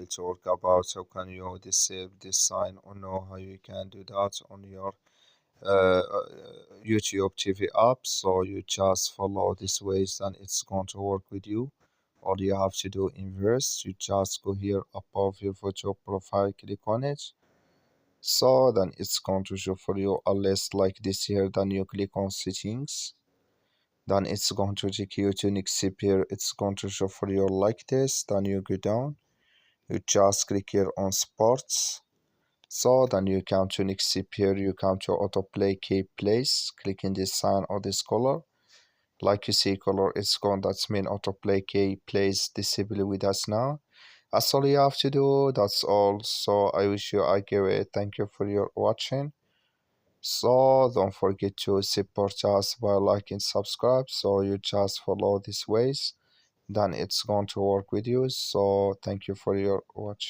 will talk about how can you disable this sign or know how you can do that on your YouTube TV app. So you just follow these ways and it's going to work with you. All you have to do inverse, you just go here above your photo profile, click on it. So then it's going to show for you a list like this here. Then you click on settings. Then it's going to take you to next here. It's going to show for you like this. Then you go down. You just click here on sports. So then you come to next here. You come to autoplay key place. Click in this sign or this color. Like you see color, it's gone. That's mean autoplay key plays disable with us now. That's all you have to do. That's all. So I wish you a great thank you for your watching. So don't forget to support us by liking, subscribe. So you just follow these ways, then it's going to work with you. So thank you for your watch.